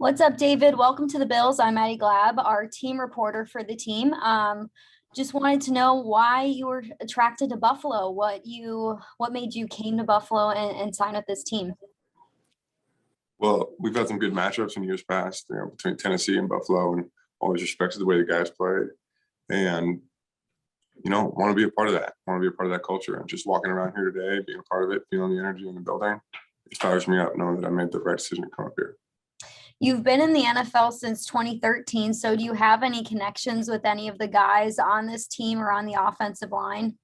What's up, David? Welcome to the Bills. I'm Maddie Glab, our team reporter for the team. Just wanted to know why you were attracted to Buffalo. What made you came to Buffalo and sign with this team? Well, we've had some good matchups in years past, between Tennessee and Buffalo, and always respected the way the guys played. And want to be a part of that. Want to be a part of that culture. And just walking around here today, being a part of it, feeling the energy in the building, it fires me up knowing that I made the right decision to come up here. You've been in the NFL since 2013. So do you have any connections with any of the guys on this team or on the offensive line?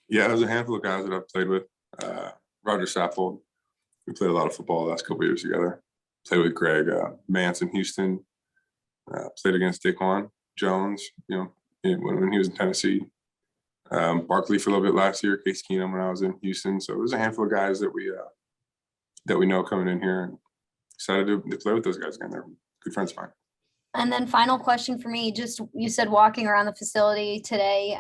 Yeah, there's a handful of guys that I've played with. Roger Saffold. We played a lot of football the last couple of years together. Played with Greg Mance in Houston. Played against Daquan Jones, when he was in Tennessee. Barkley for a little bit last year. Case Keenum when I was in Houston. So there's a handful of guys that we know coming in here, and excited to play with those guys again. They're good friends of mine. And then final question for me, just you said walking around the facility today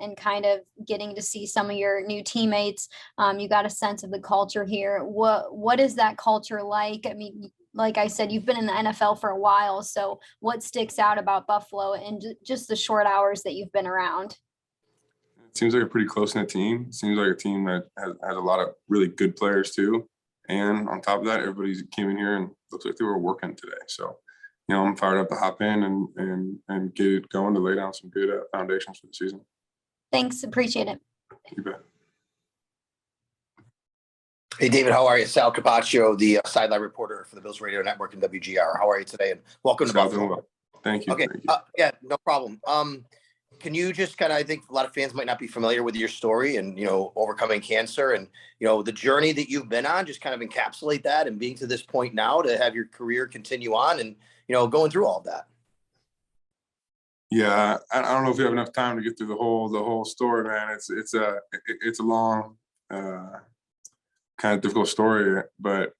and kind of getting to see some of your new teammates, you got a sense of the culture here. What is that culture like? I mean, like I said, you've been in the NFL for a while. So what sticks out about Buffalo and just the short hours that you've been around? It seems like a pretty close-knit team. It seems like a team that has a lot of really good players too. And on top of that, everybody came in here and looks like they were working today. So I'm fired up to hop in and get it going to lay down some good foundations for the season. Thanks. Appreciate it. You bet. Hey, David, how are you? Sal Capaccio, the sideline reporter for the Bills Radio Network and WGR. How are you today? And welcome to Buffalo. Thank you. Okay. Thank you. Yeah, no problem. Can you just I think a lot of fans might not be familiar with your story and, overcoming cancer and, the journey that you've been on, just kind of encapsulate that and being to this point now to have your career continue on and, going through all of that. Yeah, I don't know if we have enough time to get through the whole story, man. It's a long, kind of difficult story, but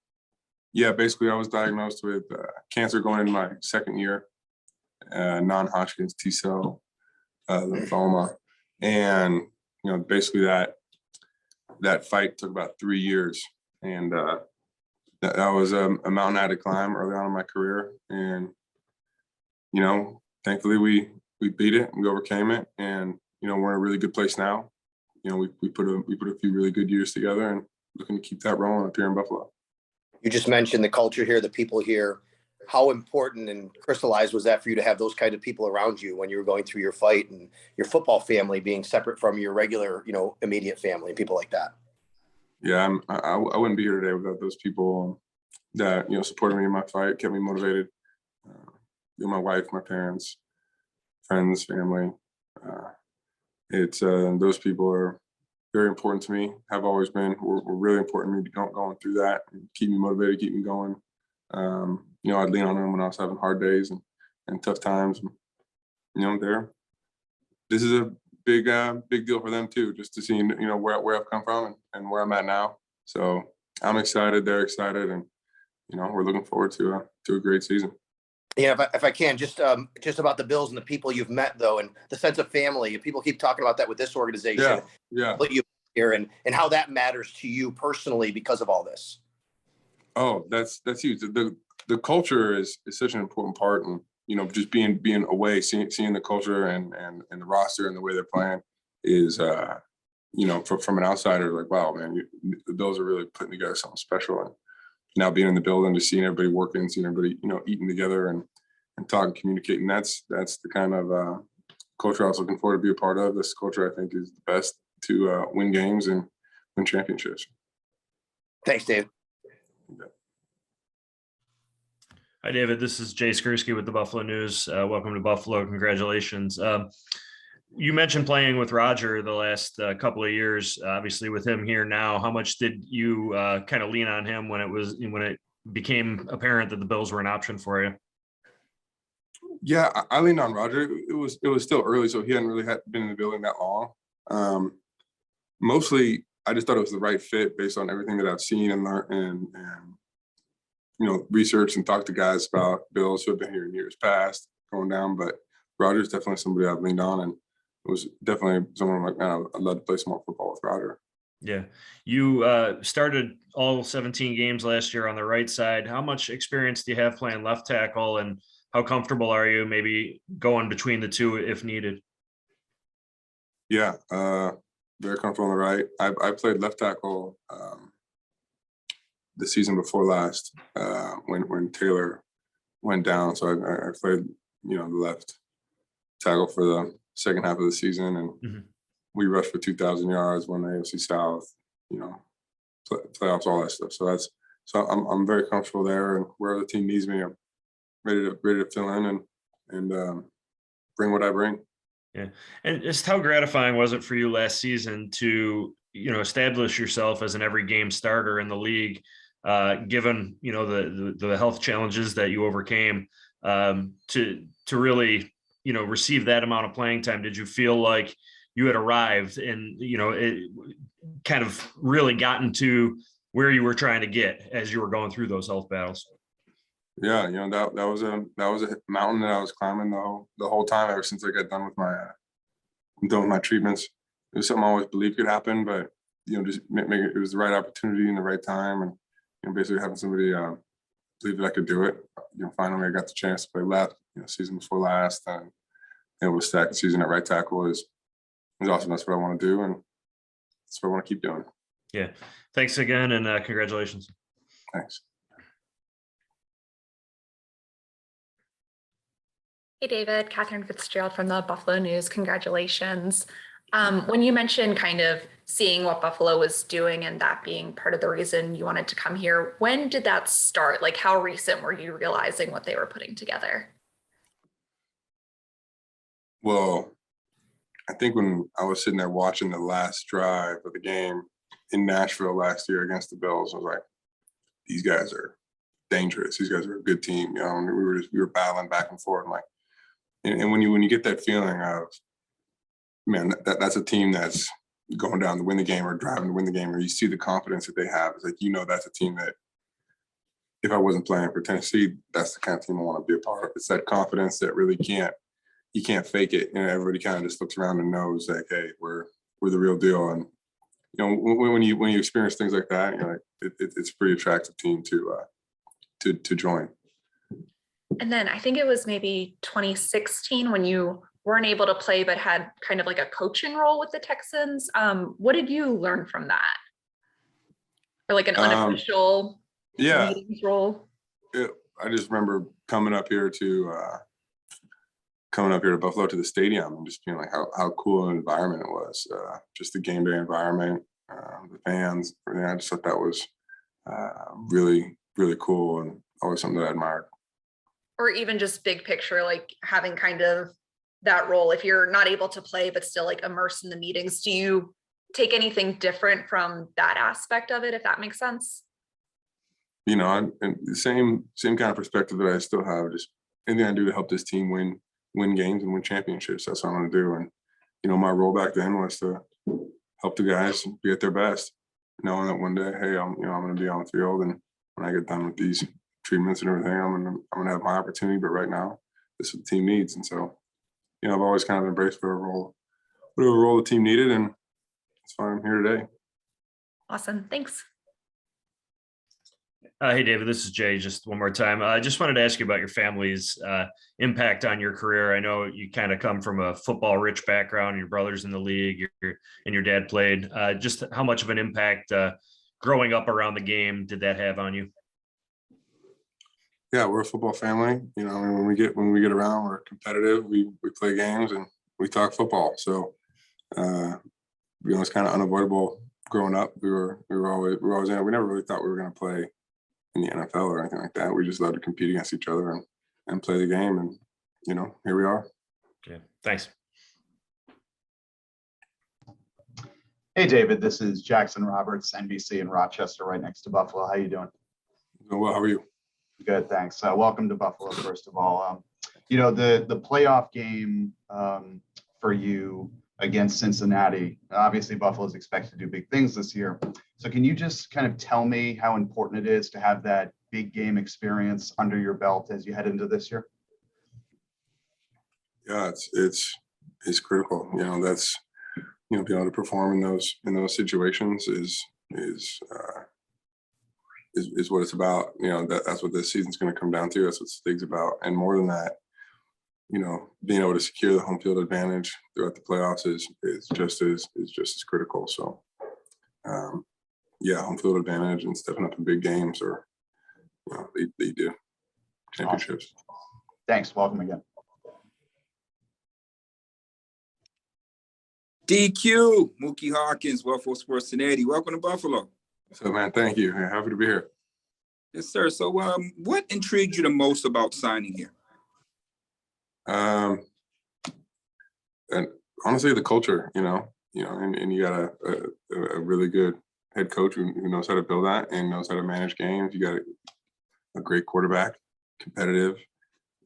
yeah, basically I was diagnosed with cancer going into my second year, non-Hodgkin's T-cell lymphoma, and basically that fight took about 3 years, and that was a mountain I had to climb early on in my career, and thankfully we beat it and we overcame it, and we're in a really good place now. We put a few really good years together, and looking to keep that rolling up here in Buffalo. You just mentioned the culture here, the people here. How important and crystallized was that for you to have those kind of people around you when you were going through your fight, and your football family being separate from your regular, immediate family and people like that? Yeah, I wouldn't be here today without those people that supported me in my fight, kept me motivated. My wife, my parents, friends, family. It's those people are very important to me. Have always been. Were really important to me going through that and keep me motivated, keep me going. I'd lean on them when I was having hard days and tough times. This is a big deal for them too, just to see where I've come from and where I'm at now. So I'm excited. They're excited, and we're looking forward to a great season. Yeah, if I can, just about the Bills and the people you've met, though, and the sense of family. People keep talking about that with this organization. Yeah. What you here and how that matters to you personally because of all this. Oh, that's huge. The culture is such an important part, and just being away, seeing the culture and the roster and the way they're playing is from an outsider, like, wow, man, the Bills are really putting together something special. And now being in the building, just seeing everybody working, seeing everybody eating together and talking, communicating, that's the kind of culture I was looking forward to be a part of. This culture, I think, is the best to win games and win championships. Thanks, Dave. Hi, David. This is Jay Skursky with the Buffalo News. Welcome to Buffalo. Congratulations. You mentioned playing with Roger the last couple of years, obviously with him here now. How much did you kind of lean on him when it became apparent that the Bills were an option for you? Yeah, I leaned on Roger. It was still early, so he hadn't really been in the building that long. Mostly, I just thought it was the right fit based on everything that I've seen and learned and research and talked to guys about Bills who have been here in years past going down. But Roger's definitely somebody I've leaned on, and it was definitely someone I'm like, man, I'd love to play some more football with Roger. Yeah. You started all 17 games last year on the right side. How much experience do you have playing left tackle, and how comfortable are you maybe going between the two if needed? Yeah, very comfortable on the right. I played left tackle the season before last when Taylor went down. So I played, the left tackle for the second half of the season, and we rushed for 2,000 yards, won the AFC South, playoffs, all that stuff. So I'm very comfortable there, and wherever the team needs me, I'm ready to fill in and bring what I bring. Yeah. And just how gratifying was it for you last season to, establish yourself as an every game starter in the league, given, the health challenges that you overcame, to really, receive that amount of playing time? Did you feel like you had arrived and, it kind of really gotten to where you were trying to get as you were going through those health battles? Yeah, that was a mountain that I was climbing the whole time ever since I got done with my treatments. It was something I always believed could happen, but just make it was the right opportunity and the right time, and basically having somebody believe that I could do it. Finally I got the chance to play left. Season before last, and able to stack the season at right tackle is awesome. That's what I want to do, and that's what I want to keep doing. Yeah. Thanks again, and congratulations. Thanks. Hey, David, Catherine Fitzgerald from the Buffalo News. Congratulations. When you mentioned kind of seeing what Buffalo was doing and that being part of the reason you wanted to come here, when did that start? Like, how recent were you realizing what they were putting together? Well, I think when I was sitting there watching the last drive of the game in Nashville last year against the Bills, I was like, these guys are dangerous. These guys are a good team. And we were battling back and forth. And when you get that feeling of, man, that's a team that's going down to win the game or driving to win the game, or you see the confidence that they have, it's like, that's a team that if I wasn't playing for Tennessee, that's the kind of team I want to be a part of. It's that confidence that really you can't fake it. Everybody kind of just looks around and knows like, hey, we're the real deal. And when you experience things like that, it's a pretty attractive team to join. And then I think it was maybe 2016 when you weren't able to play but had kind of like a coaching role with the Texans. What did you learn from that? Or like an unofficial meetings role? I just remember coming up here to Buffalo to the stadium and just being like how cool an environment it was. Just the game day environment, the fans, everything. I just thought that was really, really cool and always something that I admired. Or even just big picture, like having kind of that role, if you're not able to play but still like immersed in the meetings, do you take anything different from that aspect of it, if that makes sense? And the same kind of perspective that I still have, just anything I do to help this team win games and win championships. That's what I'm going to do. And my role back then was to help the guys be at their best, knowing that one day, hey, I'm going to be on the field, and when I get done with these treatments and everything, I'm gonna have my opportunity. But right now, this is what the team needs. And so, I've always kind of embraced whatever role the team needed, and that's why I'm here today. Awesome. Thanks. Hey, David, this is Jay. Just one more time. I just wanted to ask you about your family's impact on your career. I know you kind of come from a football-rich background. Your brother's in the league, and your dad played. Just how much of an impact growing up around the game did that have on you? Yeah, we're a football family. When we get around, we're competitive. We play games and we talk football. So, it's kind of unavoidable growing up. We were always in it. We never really thought we were going to play in the NFL or anything like that. We just loved to compete against each other and play the game. And here we are. Okay, thanks. Hey, David, this is Jackson Roberts, NBC in Rochester, right next to Buffalo. How you doing? Doing well. How are you? Good, thanks. Welcome to Buffalo, first of all. The playoff game for you against Cincinnati, obviously Buffalo is expected to do big things this year. So can you just kind of tell me how important it is to have that big game experience under your belt as you head into this year? Yeah, it's critical. That's be able to perform in those situations is what it's about. That's what this season's going to come down to. That's what Stig's about. And more than that, being able to secure the home field advantage throughout the playoffs is just as critical. So, home field advantage and stepping up in big games, or they do championships. Thanks. Welcome again. DQ, Mookie Hawkins, Buffalo Sports 1080. Welcome to Buffalo. So, man, thank you. Happy to be here. Yes, sir. So, what intrigued you the most about signing here? And honestly, the culture, and you got a really good head coach who knows how to build that and knows how to manage games. You got a great quarterback, competitive,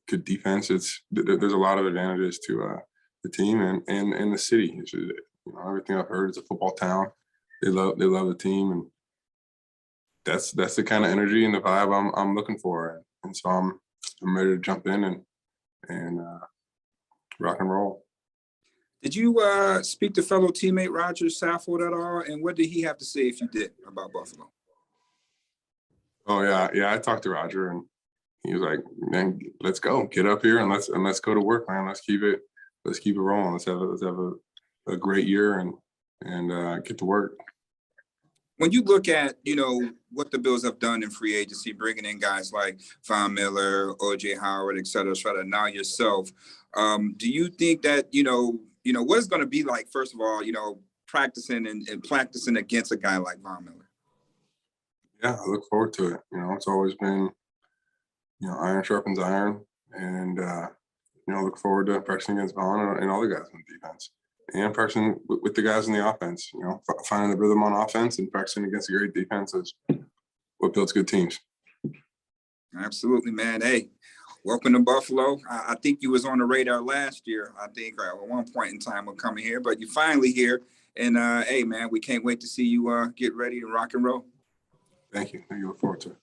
good defense. There's a lot of advantages to the team and the city. Everything I've heard is a football town. They love the team, and that's the kind of energy and the vibe I'm looking for. And so I'm ready to jump in and rock and roll. Did you speak to fellow teammate Roger Saffold at all? And what did he have to say, if you did, about Buffalo? Oh yeah. I talked to Roger, and he was like, "Man, let's go, get up here and let's go to work, man. Let's keep it rolling. Let's have a great year and get to work." When you look at, what the Bills have done in free agency, bringing in guys like Von Miller, O.J. Howard, et cetera, now yourself, do you think that, what it's going to be like, first of all, practicing and practicing against a guy like Von Miller? Yeah, I look forward to it. It's always been, iron sharpens iron, and look forward to practicing against Von and all the guys on defense, and practicing with the guys in the offense. Finding the rhythm on offense and practicing against a great defense is what builds good teams. Absolutely, man. Hey, welcome to Buffalo. I think you was on the radar last year. I think at one point in time we're coming here, but you're finally here. And hey, man, we can't wait to see you get ready to rock and roll. Thank you. Look forward to it.